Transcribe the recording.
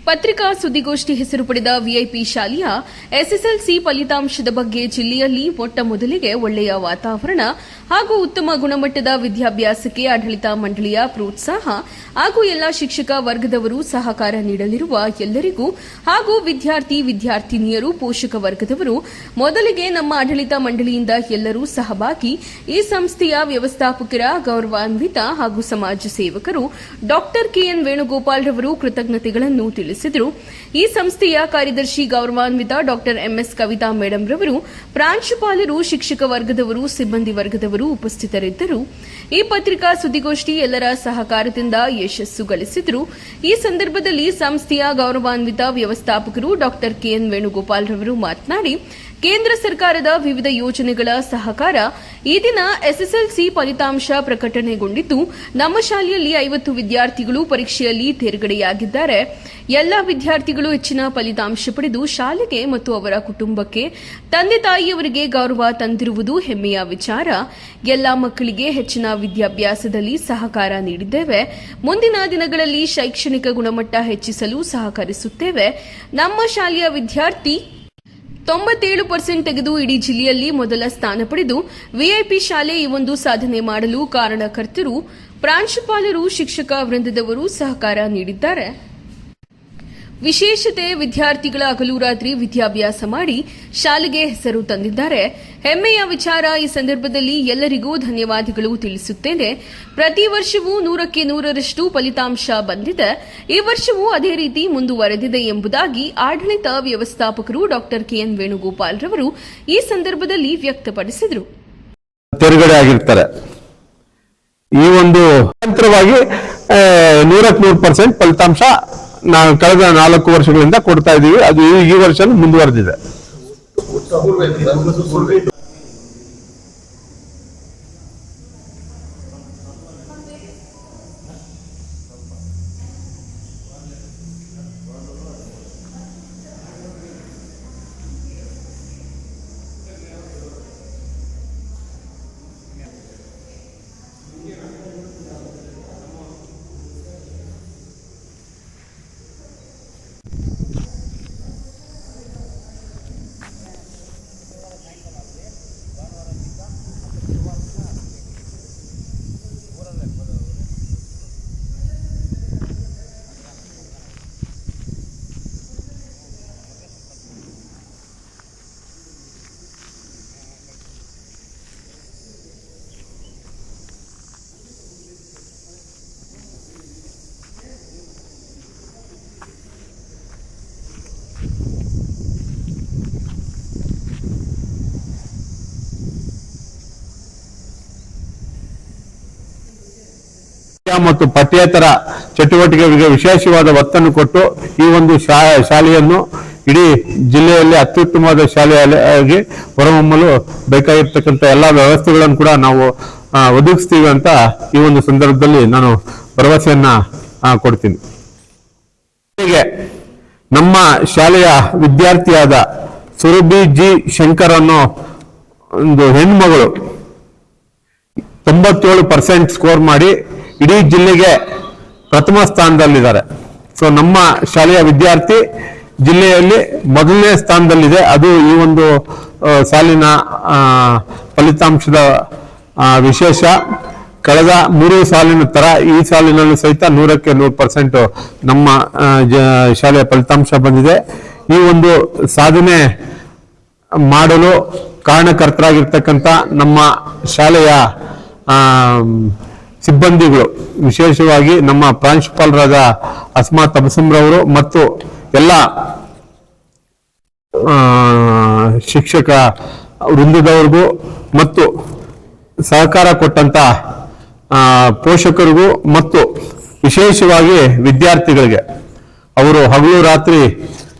ಪತ್ರಿಕಾ ಸುದ್ದಿಗೋಷ್ಠಿ ಹೆಸರು ಪಡೆದ ವಿಐಪಿ ಶಾಲೆಯ ಎಸ್ಎಸ್ಎಲ್ಸಿ ಫಲಿತಾಂಶದ ಬಗ್ಗೆ ಜಿಲ್ಲೆಯಲ್ಲಿ ಮೊಟ್ಟ ಮೊದಲಿಗೆ ಒಳ್ಳೆಯ ವಾತಾವರಣ ಹಾಗೂ ಉತ್ತಮ ಗುಣಮಟ್ಟದ ವಿದ್ಯಾಭ್ಯಾಸಕ್ಕೆ ಆಡಳಿತ ಮಂಡಳಿಯ ಪ್ರೋತ್ಸಾಹ ಹಾಗೂ ಎಲ್ಲ ಶಿಕ್ಷಕ ವರ್ಗದವರು ಸಹಕಾರ ನೀಡಲಿರುವ ಎಲ್ಲರಿಗೂ ಹಾಗೂ ವಿದ್ಯಾರ್ಥಿನಿಯರು ಪೋಷಕ ವರ್ಗದವರು ಮೊದಲಿಗೆ ನಮ್ಮ ಆಡಳಿತ ಮಂಡಳಿಯಿಂದ ಎಲ್ಲರೂ ಸಹಭಾಗಿ ಈ ಸಂಸ್ಥೆಯ ವ್ಯವಸ್ಥಾಪಕರ ಗೌರವಾನ್ವಿತ ಹಾಗೂ ಸಮಾಜ ಸೇವಕರು ಡಾ ಕೆಎನ್ ವೇಣುಗೋಪಾಲ್ ರವರು ಕೃತಜ್ಞತೆಗಳನ್ನು ತಿಳಿಸಿದರು. ಈ ಸಂಸ್ಥೆಯ ಕಾರ್ಯದರ್ಶಿ ಗೌರವಾನ್ವಿತ ಡಾ ಎಂಎಸ್ ಕವಿತಾ ಮೇಡಂ ರವರು, ಪ್ರಾಂಶುಪಾಲರು, ಶಿಕ್ಷಕ ವರ್ಗದವರು, ಸಿಬ್ಬಂದಿ ವರ್ಗದವರು ಉಪಸ್ಥಿತರಿದ್ದರು. ಈ ಪತ್ರಿಕಾ ಸುದ್ದಿಗೋಷ್ಠಿ ಎಲ್ಲರ ಸಹಕಾರದಿಂದ ಯಶಸ್ಸು ಗಳಿಸಿದರು. ಈ ಸಂದರ್ಭದಲ್ಲಿ ಸಂಸ್ಥೆಯ ಗೌರವಾನ್ವಿತ ವ್ಯವಸ್ಥಾಪಕರು ಡಾ ಕೆಎನ್ ವೇಣುಗೋಪಾಲ್ ರವರು ಮಾತನಾಡಿ, ಕೇಂದ್ರ ಸರ್ಕಾರದ ವಿವಿಧ ಯೋಜನೆಗಳ ಸಹಕಾರ ಈ ದಿನ ಎಸ್ಎಸ್ಎಲ್ಸಿ ಫಲಿತಾಂಶ ಪ್ರಕಟಣೆಗೊಂಡಿದ್ದು, ನಮ್ಮ ಶಾಲೆಯಲ್ಲಿ 50 ವಿದ್ಯಾರ್ಥಿಗಳು ಪರೀಕ್ಷೆಯಲ್ಲಿ ತೇರ್ಗಡೆಯಾಗಿದ್ದಾರೆ. ಎಲ್ಲ ವಿದ್ಯಾರ್ಥಿಗಳು ಹೆಚ್ಚಿನ ಫಲಿತಾಂಶ ಪಡೆದು ಶಾಲೆಗೆ ಮತ್ತು ಅವರ ಕುಟುಂಬಕ್ಕೆ, ತಂದೆ ತಾಯಿಯವರಿಗೆ ಗೌರವ ತಂದಿರುವುದು ಹೆಮ್ಮೆಯ ವಿಚಾರ. ಎಲ್ಲ ಮಕ್ಕಳಿಗೆ ಹೆಚ್ಚಿನ ವಿದ್ಯಾಭ್ಯಾಸದಲ್ಲಿ ಸಹಕಾರ ನೀಡಿದ್ದೇವೆ. ಮುಂದಿನ ದಿನಗಳಲ್ಲಿ ಶೈಕ್ಷಣಿಕ ಗುಣಮಟ್ಟ ಹೆಚ್ಚಿಸಲು ಸಹಕರಿಸುತ್ತೇವೆ. ನಮ್ಮ ಶಾಲೆಯ ವಿದ್ಯಾರ್ಥಿ 97% ತೆಗೆದು ಇಡೀ ಜಿಲ್ಲೆಯಲ್ಲಿ ಮೊದಲ ಸ್ಥಾನ ಪಡೆದು ವಿಐಪಿ ಶಾಲೆ ಈ ಒಂದು ಸಾಧನೆ ಮಾಡಲು ಕಾರಣಕರ್ತರು, ಪ್ರಾಂಶುಪಾಲರು, ಶಿಕ್ಷಕ ವೃಂದದವರು ಸಹಕಾರ ನೀಡಿದ್ದಾರೆ. ವಿಶೇಷತೆ, ವಿದ್ಯಾರ್ಥಿಗಳ ಹಗಲು ರಾತ್ರಿ ವಿದ್ಯಾಭ್ಯಾಸ ಮಾಡಿ ಶಾಲೆಗೆ ಹೆಸರು ತಂದಿದ್ದಾರೆ. ಹೆಮ್ಮೆಯ ವಿಚಾರ. ಈ ಸಂದರ್ಭದಲ್ಲಿ ಎಲ್ಲರಿಗೂ ಧನ್ಯವಾದಗಳು ತಿಳಿಸುತ್ತೇನೆ. ಪ್ರತಿ ವರ್ಷವೂ 100ಕ್ಕೆ 100ರಷ್ಟು ಫಲಿತಾಂಶ ಬಂದಿದೆ. ಈ ವರ್ಷವೂ ಅದೇ ರೀತಿ ಮುಂದುವರೆದಿದೆ ಎಂಬುದಾಗಿ ಆಡಳಿತ ವ್ಯವಸ್ಥಾಪಕರು ಡಾ ಕೆಎನ್ ವೇಣುಗೋಪಾಲ್ ರವರು ಈ ಸಂದರ್ಭದಲ್ಲಿ ವ್ಯಕ್ತಪಡಿಸಿದರು. ತೇರ್ಗಡೆ ಆಗಿರ್ತಾರೆ. ಈ ಒಂದು ಯಂತ್ರವಾಗಿ 100% ಫಲಿತಾಂಶ ನಾವು ಕಳೆದ 4 ವರ್ಷಗಳಿಂದ ಕೊಡ್ತಾ ಇದ್ದೀವಿ. ಅದು ಈ ವರ್ಷ ಮುಂದುವರೆದಿದೆ. ಮತ್ತು ಪಠ್ಯೇತರ ಚಟುವಟಿಕೆಗಳಿಗೆ ವಿಶೇಷವಾದ ಒತ್ತನ್ನು ಕೊಟ್ಟು ಈ ಒಂದು ಶಾಲೆಯನ್ನು ಇಡೀ ಜಿಲ್ಲೆಯಲ್ಲಿ ಅತ್ಯುತ್ತಮವಾದ ಶಾಲೆಯಾಗಿ ಹೊರಹೊಮ್ಮಲು ಬೇಕಾಗಿರ್ತಕ್ಕಂಥ ಎಲ್ಲ ವ್ಯವಸ್ಥೆಗಳನ್ನು ಕೂಡ ನಾವು ಒದಗಿಸ್ತೀವಿ ಅಂತ ಈ ಒಂದು ಸಂದರ್ಭದಲ್ಲಿ ನಾನು ಭರವಸೆಯನ್ನ ಕೊಡ್ತೀನಿ. ಹೀಗೆ ನಮ್ಮ ಶಾಲೆಯ ವಿದ್ಯಾರ್ಥಿಯಾದ ಸುರಭಿ ಜಿ ಶಂಕರ್ ಅನ್ನೋ ಒಂದು ಹೆಣ್ಮಗಳು 97% ಸ್ಕೋರ್ ಮಾಡಿ ಇಡೀ ಜಿಲ್ಲೆಗೆ ಪ್ರಥಮ ಸ್ಥಾನದಲ್ಲಿದ್ದಾರೆ. ಸೊ ನಮ್ಮ ಶಾಲೆಯ ವಿದ್ಯಾರ್ಥಿ ಜಿಲ್ಲೆಯಲ್ಲಿ ಮೊದಲನೇ ಸ್ಥಾನದಲ್ಲಿದೆ. ಅದು ಈ ಒಂದು ಸಾಲಿನ ಫಲಿತಾಂಶದ ವಿಶೇಷ. ಕಳೆದ 3 ಸಾಲಿನ ತರ ಈ ಸಾಲಿನಲ್ಲೂ ಸಹಿತ 100ಕ್ಕೆ 100% ನಮ್ಮ ಶಾಲೆಯ ಫಲಿತಾಂಶ ಬಂದಿದೆ. ಈ ಒಂದು ಸಾಧನೆ ಮಾಡಲು ಕಾರಣಕರ್ತರಾಗಿರ್ತಕ್ಕಂಥ ನಮ್ಮ ಶಾಲೆಯ ಸಿಬ್ಬಂದಿಗಳು, ವಿಶೇಷವಾಗಿ ನಮ್ಮ ಪ್ರಾಂಶುಪಾಲರಾದ ಅಸ್ಮಾ ತಬಸಂರವರು ಮತ್ತು ಎಲ್ಲ ಶಿಕ್ಷಕ ವೃಂದದವರಿಗೂ ಮತ್ತು ಸಹಕಾರ ಕೊಟ್ಟಂತ ಪೋಷಕರಿಗೂ ಮತ್ತು ವಿಶೇಷವಾಗಿ ವಿದ್ಯಾರ್ಥಿಗಳಿಗೆ ಅವರು ಹಗಲು ರಾತ್ರಿ